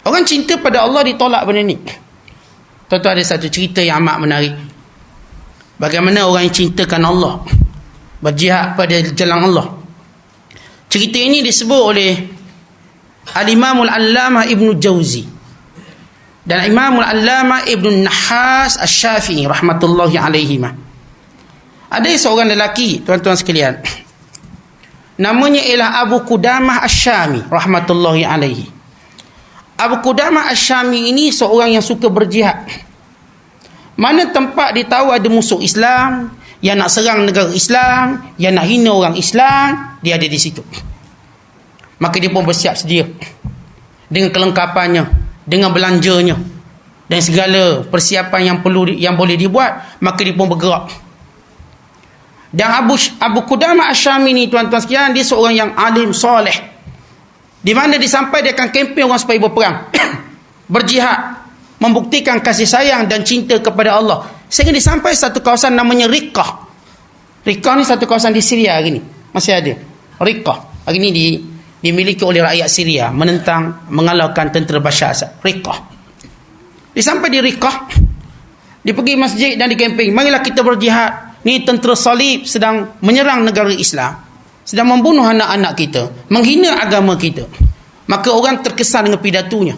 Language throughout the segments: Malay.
Orang cinta pada Allah ditolak benda ni. Tuan-tuan, ada satu cerita yang amat menarik. Bagaimana orang yang cintakan Allah berjihad pada jalan Allah. Cerita ini disebut oleh Al-Imamul Allamah Ibn Jauzi dan Imamul Allamah Ibn Nahas Asy-Syafi'i rahmatullahi alaihimah. Ada seorang lelaki, tuan-tuan sekalian, namanya ialah Abu Qudamah Asy-Syami rahmatullahi alaihi. Abu Qudamah Asy-Syami ini seorang yang suka berjihad. Mana tempat dia tahu ada musuh Islam yang nak serang negara Islam, yang nak hina orang Islam, dia ada di situ. Maka dia pun bersiap sedia dengan kelengkapannya, dengan belanjanya dan segala persiapan yang boleh dibuat. Maka dia pun bergerak. Dan Abu Qudamah Asy-Syami ni, tuan-tuan sekalian, dia seorang yang alim soleh, di mana dia sampai dia akan kempen orang supaya berperang berjihad, membuktikan kasih sayang dan cinta kepada Allah. Sehingga dia sampai satu kawasan namanya Riqqah. Riqqah ni satu kawasan di Syria hari ni, masih ada. Riqqah hari ni dimiliki oleh rakyat Syria mengalahkan tentera Bashar Assad. Riqqah. Dia sampai di Riqqah, dia pergi masjid dan di kempen, marilah kita berjihad. Ni tentera salib sedang menyerang negara Islam, sedang membunuh anak-anak kita, menghina agama kita. Maka orang terkesan dengan pidatonya.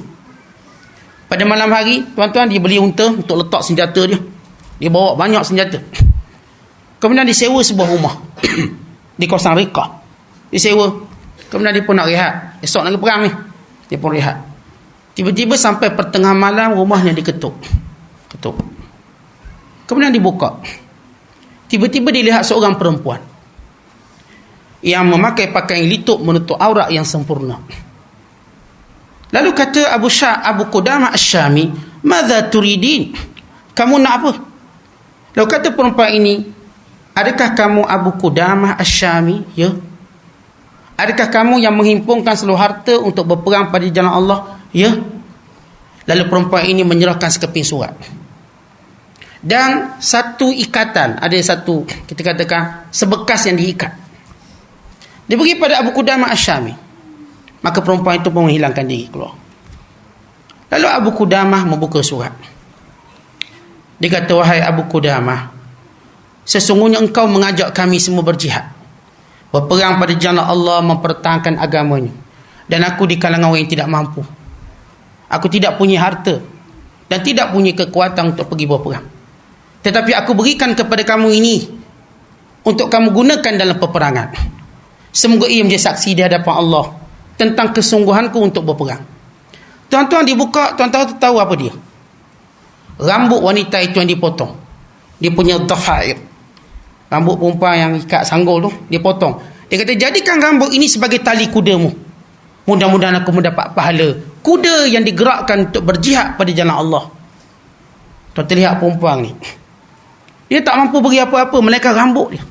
Pada malam hari, tuan-tuan, dia beli unta untuk letak senjata dia. Dia bawa banyak senjata. Kemudian dia sewa sebuah rumah di kawasan Riqqah. Dia sewa. Kemudian dia pun nak rehat. Esok lagi perang ni. Dia pun rehat. Tiba-tiba sampai pertengahan malam, rumahnya diketuk. Ketuk. Kemudian dibuka. Tiba-tiba dilihat seorang perempuan yang memakai pakaian litup menutup aurat yang sempurna. Lalu kata Abu Qudamah Asy-Syami, "Madza turidin?" Kamu nak apa? Lalu kata perempuan ini, "Adakah kamu Abu Qudamah Asy-Syami? Ya. Adakah kamu yang menghimpunkan seluruh harta untuk berperang pada jalan Allah? Ya." Lalu perempuan ini menyerahkan sekeping surat dan satu ikatan, ada satu, kita katakan, sebekas yang diikat. Dia pergi pada Abu Qudamah Asy-Syami. Maka perempuan itu pun menghilangkan diri keluar. Lalu Abu Qudamah membuka surat. Dia kata, "Wahai Abu Qudamah, sesungguhnya engkau mengajak kami semua berjihad, berperang pada jalan Allah, mempertahankan agamanya. Dan aku di kalangan orang yang tidak mampu. Aku tidak punya harta dan tidak punya kekuatan untuk pergi berperang. Tetapi aku berikan kepada kamu ini untuk kamu gunakan dalam peperangan. Semoga ia menjadi saksi di hadapan Allah tentang kesungguhanku untuk berperang." Tuan-tuan, dibuka, tuan-tuan tahu apa dia? Rambut wanita itu yang dipotong. Dia punya dhafair. Rambut perempuan yang ikat sanggul tu, dia potong. Dia kata, "Jadikan rambut ini sebagai tali kudamu. Mudah-mudahan aku mendapat pahala kuda yang digerakkan untuk berjihad pada jalan Allah." Tuan-tuan lihat perempuan ni. Dia tak mampu beri apa-apa melainkan rambut dia.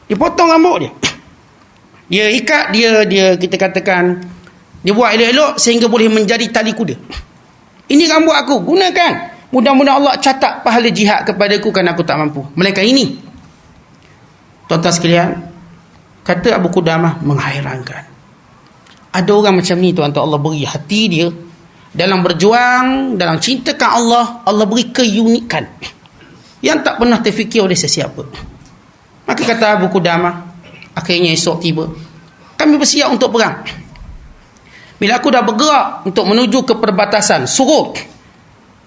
Dia potong rambut dia. Dia ikat, dia kita katakan, dia buat elok-elok sehingga boleh menjadi tali kuda. "Ini rambut aku, gunakan. Mudah-mudahan Allah catat pahala jihad kepadaku kerana aku tak mampu melainkan ini." Tuan-tuan sekalian, kata Abu Qudamah, menghairankan. Ada orang macam ni, tuan-tuan, Allah beri hati dia dalam berjuang, dalam cintakan Allah, Allah beri keunikan yang tak pernah terfikir oleh sesiapa. Maka kata Abu Qudamah, akhirnya esok tiba, kami bersiap untuk perang. Bila aku dah bergerak untuk menuju ke perbatasan Surut,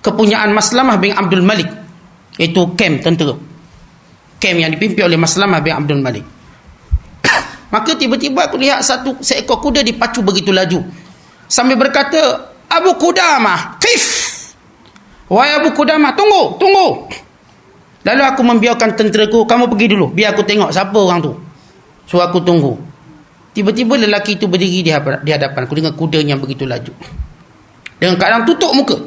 kepunyaan Maslamah bin Abdul Malik, iaitu kem tentera, kem yang dipimpin oleh Maslamah bin Abdul Malik. Maka tiba-tiba aku lihat seekor kuda dipacu begitu laju sambil berkata, "Abu Qudamah, qif! Wahai Abu Qudamah, tunggu. Lalu aku membiarkan tenteraku, kamu pergi dulu, biar aku tengok siapa orang tu. So aku tunggu. Tiba-tiba lelaki itu berdiri di hadapan aku dengan kudanya yang begitu laju, dengan keadaan tutup muka.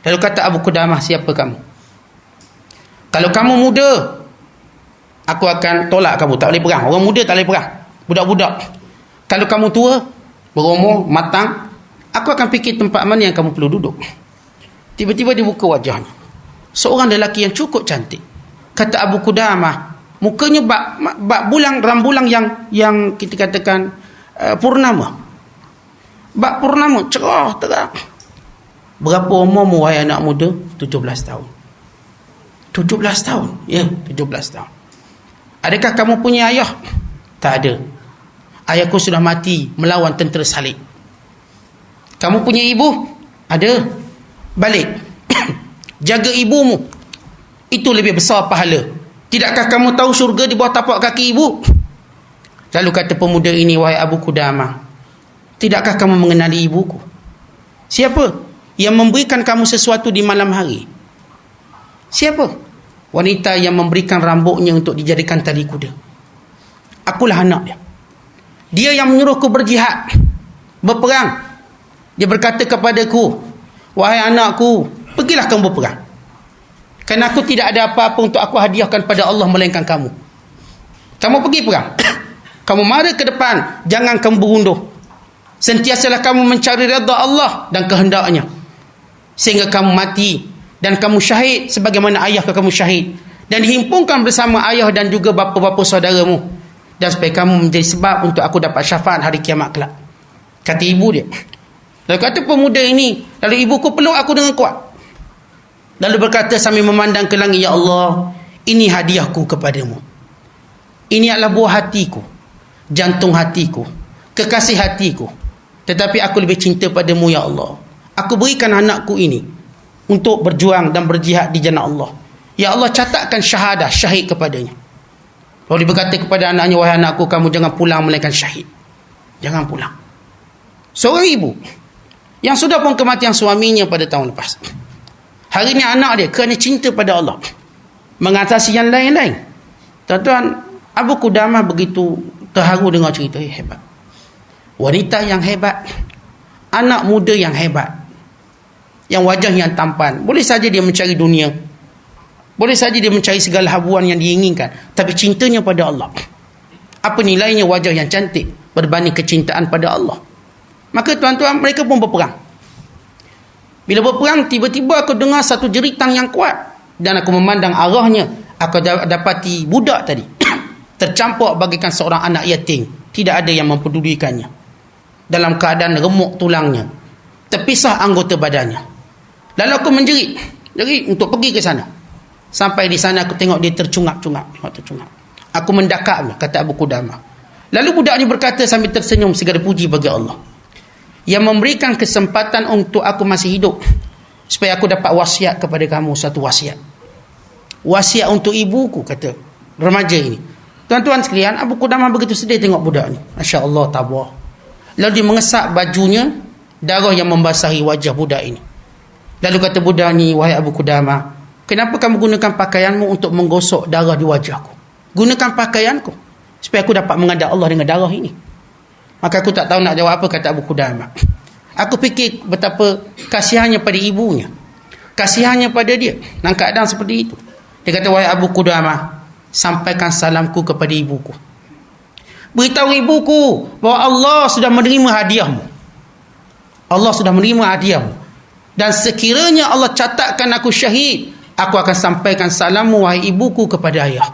Lalu kata Abu Qudamah, "Siapa kamu? Kalau kamu muda, aku akan tolak kamu, tak boleh perang. Orang muda tak boleh perang, budak-budak. Kalau kamu tua, berumur, matang, aku akan fikir tempat mana yang kamu perlu duduk." Tiba-tiba dibuka wajahnya seorang lelaki yang cukup cantik. Kata Abu Qudamah, mukanya rembulan yang kita katakan purnama. Bak purnama, cerah, terang. Berapa umurmu wahai anak muda? 17 tahun. 17 tahun. Ya, 17 tahun. Adakah kamu punya ayah? Tak ada. Ayahku sudah mati melawan tentera salib. Kamu punya ibu? Ada. Balik. Jaga ibumu. Itu lebih besar pahala. Tidakkah kamu tahu syurga di bawah tapak kaki ibu? Lalu kata pemuda ini, wahai Abu Qudamah, tidakkah kamu mengenali ibuku? Siapa yang memberikan kamu sesuatu di malam hari? Siapa? Wanita yang memberikan rambutnya untuk dijadikan tali kuda. Akulah anak dia. Dia yang menyuruhku berjihad, berperang. Dia berkata kepadaku, wahai anakku, pergilah kamu berperang. Kerana aku tidak ada apa-apa untuk aku hadiahkan pada Allah melainkan kamu. Kamu pergi perang. Kamu mara ke depan, jangan kamu berunduh. Sentiasalah kamu mencari redha Allah dan kehendaknya, sehingga kamu mati dan kamu syahid sebagaimana ayah kamu syahid, dan dihimpunkan bersama ayah dan juga bapa-bapa saudaramu, dan supaya kamu menjadi sebab untuk aku dapat syafaat hari kiamat kelak. Kata ibu dia. Lalu kata pemuda ini, lalu ibuku peluk aku dengan kuat, lalu berkata sambil memandang ke langit, ya Allah, ini hadiahku kepadamu. Ini adalah buah hatiku, jantung hatiku, kekasih hatiku. Tetapi aku lebih cinta padamu, ya Allah. Aku berikan anakku ini untuk berjuang dan berjihad di jalan Allah. Ya Allah, catatkan syahadah, syahid kepadanya. Lalu dia berkata kepada anaknya, wahai anakku, kamu jangan pulang melainkan syahid. Jangan pulang. Seorang ibu yang sudah pun kematian suaminya pada tahun lepas, hari ini anak dia kerana cinta pada Allah mengatasi yang lain-lain. Tuan-tuan, Abu Qudamah begitu terharu dengar cerita. Hebat. Wanita yang hebat, anak muda yang hebat, yang wajah yang tampan. Boleh saja dia mencari dunia, boleh saja dia mencari segala habuan yang diinginkan, tapi cintanya pada Allah. Apa nilainya wajah yang cantik berbanding kecintaan pada Allah? Maka tuan-tuan, mereka pun berperang. Bila berperang, tiba-tiba aku dengar satu jeritan yang kuat, dan aku memandang arahnya. Aku dapati budak tadi tercampur bagaikan seorang anak yatim, tidak ada yang mempedulikannya, dalam keadaan remuk tulangnya, terpisah anggota badannya. Lalu aku menjerit untuk pergi ke sana. Sampai di sana aku tengok dia tercungap-cungap. Aku mendakapnya, kata Abu Qudamah. Lalu budak ni berkata sambil tersenyum, segala puji bagi Allah yang memberikan kesempatan untuk aku masih hidup, supaya aku dapat wasiat kepada kamu, satu wasiat. Wasiat untuk ibuku, kata remaja ini. Tuan-tuan sekalian, Abu Qudamah begitu sedih tengok budak ni. Masya Allah, tabah. Lalu dia mengesak bajunya, darah yang membasahi wajah budak ini. Lalu kata budak ni, wahai Abu Qudamah, kenapa kamu gunakan pakaianmu untuk menggosok darah di wajahku? Gunakan pakaianku supaya aku dapat menghadap Allah dengan darah ini. Maka aku tak tahu nak jawab apa, kata Abu Qudamah. Aku fikir betapa kasihannya pada ibunya, kasihannya pada dia dalam keadaan seperti itu. Dia kata, wahai Abu Qudamah, sampaikan salamku kepada ibuku. Beritahu ibuku bahawa Allah sudah menerima hadiahmu. Allah sudah menerima hadiahmu. Dan sekiranya Allah catatkan aku syahid, aku akan sampaikan salammu, wahai ibuku, kepada ayah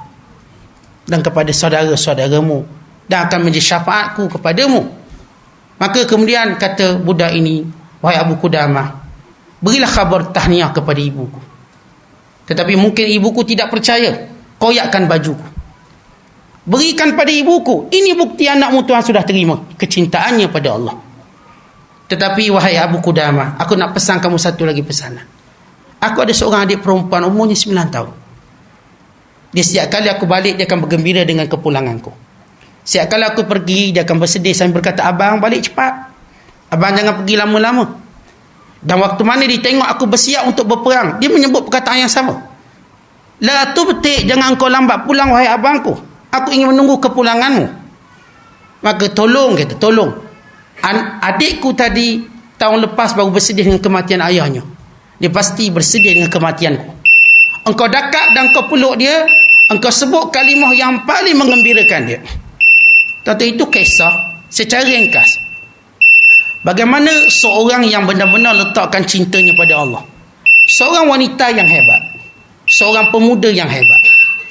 dan kepada saudara-saudaramu, dan akan menjadi syafaatku kepadamu. Maka kemudian kata budak ini, wahai Abu Qudamah, berilah khabar tahniah kepada ibuku. Tetapi mungkin ibuku tidak percaya. Koyakkan bajuku, berikan pada ibuku. Ini bukti anakmu Tuhan sudah terima kecintaannya pada Allah. Tetapi wahai Abu Qudamah, aku nak pesan kamu satu lagi pesanan. Aku ada seorang adik perempuan, umurnya 9 tahun. Dia setiap kali aku balik, dia akan bergembira dengan kepulanganku. Setiap kali aku pergi, dia akan bersedih sambil berkata, abang balik cepat, abang jangan pergi lama-lama. Dan waktu mana dia tengok aku bersiap untuk berperang, dia menyebut perkataan yang sama. La tubti, jangan kau lambat pulang wahai abangku, aku ingin menunggu kepulanganmu. Maka tolong, kata, tolong. Adikku tadi tahun lepas baru bersedih dengan kematian ayahnya. Dia pasti bersedih dengan kematianku. Engkau dakap dan kau peluk dia, engkau sebut kalimah yang paling menggembirakan dia. Tentu itu kisah secara ringkas bagaimana seorang yang benar-benar letakkan cintanya pada Allah, seorang wanita yang hebat, seorang pemuda yang hebat,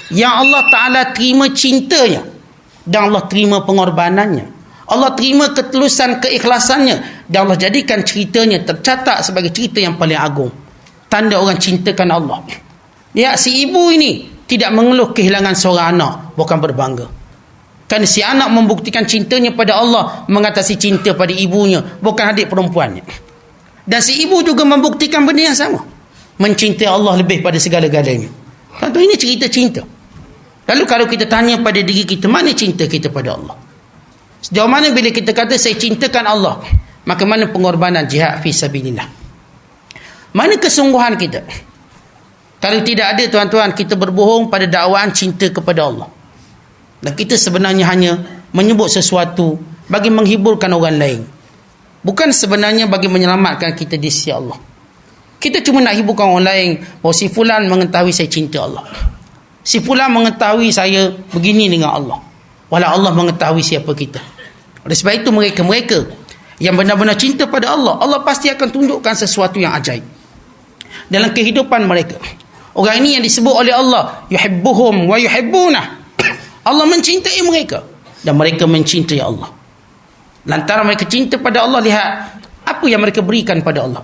yang Allah Ta'ala terima cintanya dan Allah terima pengorbanannya. Allah terima ketulusan keikhlasannya dan Allah jadikan ceritanya tercatat sebagai cerita yang paling agung. Tanda orang cintakan Allah. Ya, si ibu ini tidak mengeluh kehilangan seorang anak, bukan berbangga. Kerana si anak membuktikan cintanya pada Allah mengatasi cinta pada ibunya, bukan adik perempuannya. Dan si ibu juga membuktikan benda yang sama, mencintai Allah lebih pada segala-galanya. Tentu ini cerita cinta. Lalu kalau kita tanya pada diri kita, mana cinta kita pada Allah? Sejauh mana bila kita kata saya cintakan Allah, maka mana pengorbanan jihad fi sabilillah? Mana kesungguhan kita? Kalau tidak ada, tuan-tuan, kita berbohong pada dakwaan cinta kepada Allah. Dan kita sebenarnya hanya menyebut sesuatu bagi menghiburkan orang lain. Bukan sebenarnya bagi menyelamatkan kita di sisi Allah. Kita cuma nak hiburkan orang lain, bahawa si fulan mengetahui saya cinta Allah. Si fulan mengetahui saya begini dengan Allah. Walau Allah mengetahui siapa kita. Oleh sebab itu mereka-mereka yang benar-benar cinta pada Allah, Allah pasti akan tunjukkan sesuatu yang ajaib dalam kehidupan mereka. Orang ini yang disebut oleh Allah, yuhibbuhum wa yuhibbunah. Allah mencintai mereka dan mereka mencintai Allah. Lantaran mereka cinta pada Allah, lihat apa yang mereka berikan pada Allah.